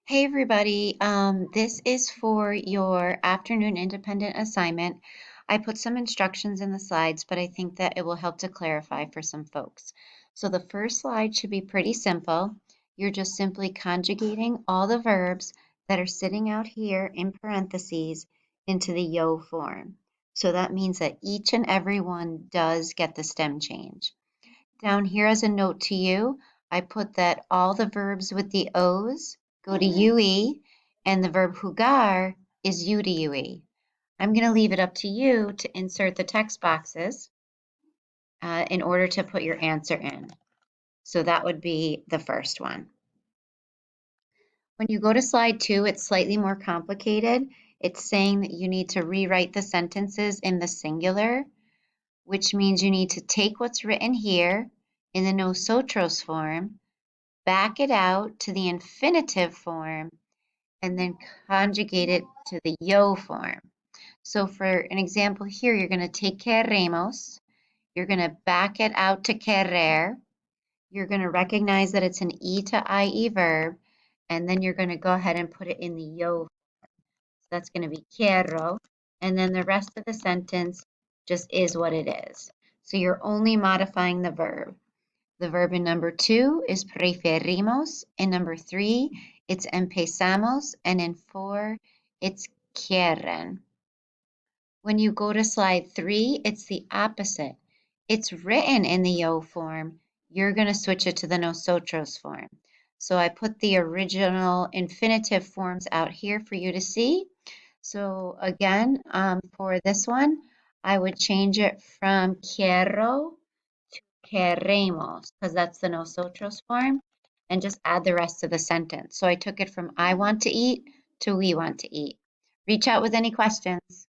Hey everybody, this is for your afternoon independent assignment. I put some instructions in the slides, but I think that it will help to clarify for some folks. So the first slide should be pretty simple. You're just simply conjugating all the verbs that are sitting out here in parentheses into the yo form. So that means that each and every one does get the stem change. Down here as a note to you, I put that all the verbs with the O's go to UE and the verb jugar is U to UE. I'm going to leave it up to you to insert the text boxes in order to put your answer in. So that would be the first one. When you go to slide 2, it's slightly more complicated. It's saying that you need to rewrite the sentences in the singular, which means you need to take what's written here in the nosotros form, back it out to the infinitive form, and then conjugate it to the yo form. So for an example here, you're going to take queremos, you're going to back it out to querer, you're going to recognize that it's an E to IE verb, and then you're going to go ahead and put it in the yo. So that's going to be quiero, and then the rest of the sentence just is what it is. So you're only modifying the verb. The verb in number 2 is preferimos. In number 3, it's empezamos. And in 4, it's quieren. When you go to slide 3, it's the opposite. It's written in the yo form. You're going to switch it to the nosotros form. So I put the original infinitive forms out here for you to see. So again, for this one, I would change it from quiero queremos, because that's the nosotros form, and just add the rest of the sentence. So I took it from I want to eat to we want to eat. Reach out with any questions.